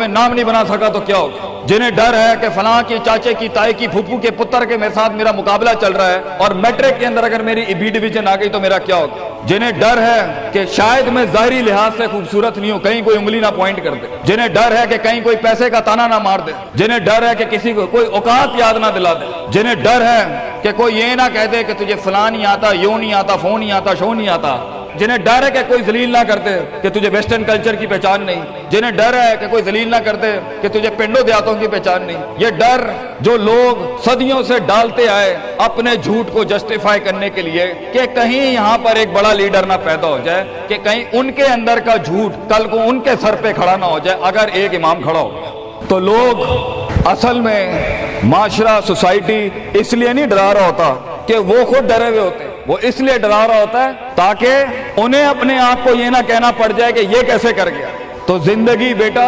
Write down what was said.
میں نام نہیں بنا سکا تو کیا ہوگا؟ جنہیں ڈر ہے کہ فلاں کی چاچے کی تائی کی پھپھو کے پتر کے میرے ساتھ میرا مقابلہ چل رہا ہے اور میٹرک کے اندر اگر میری بی ڈویژن آ گئی تو میرا کیا ہوگا؟ جنہیں ڈر ہے کہ شاید میں ظاہری لحاظ سے خوبصورت نہیں ہوں، کہیں کوئی انگلی نہ پوائنٹ کر دے، جنہیں ڈر ہے کہ کہیں کوئی پیسے کا تانا نہ مار دے، جنہیں ڈر ہے کہ کسی کو کوئی اوقات یاد نہ دلا دے، جنہیں ڈر ہے کہ کوئی یہ نہ کہہ دے کہ تجھے فلاں نہیں آتا، یوں نہیں آتا، فون نہیں آتا، شو نہیں آتا، جنہیں ڈر ہے کہ کوئی ذلیل نہ کرتے کہ تجھے ویسٹرن کلچر کی پہچان نہیں، جنہیں ڈر ہے کہ کوئی ذلیل نہ کرتے کہ تجھے پنڈوں دیہاتوں کی پہچان نہیں، یہ ڈر جو لوگ صدیوں سے ڈالتے آئے اپنے جھوٹ کو جسٹیفائی کرنے کے لیے کہ کہیں یہاں پر ایک بڑا لیڈر نہ پیدا ہو جائے، کہ کہیں ان کے اندر کا جھوٹ کل کو ان کے سر پہ کھڑا نہ ہو جائے اگر ایک امام کھڑا ہو گیا۔ تو لوگ اصل میں معاشرہ، سوسائٹی اس لیے نہیں ڈرا رہا ہوتا کہ وہ خود ڈرے ہوئے ہوتے، وہ اس لیے ڈرا رہا ہوتا ہے تاکہ انہیں اپنے آپ کو یہ نہ کہنا پڑ جائے کہ یہ کیسے کر گیا۔ تو زندگی بیٹا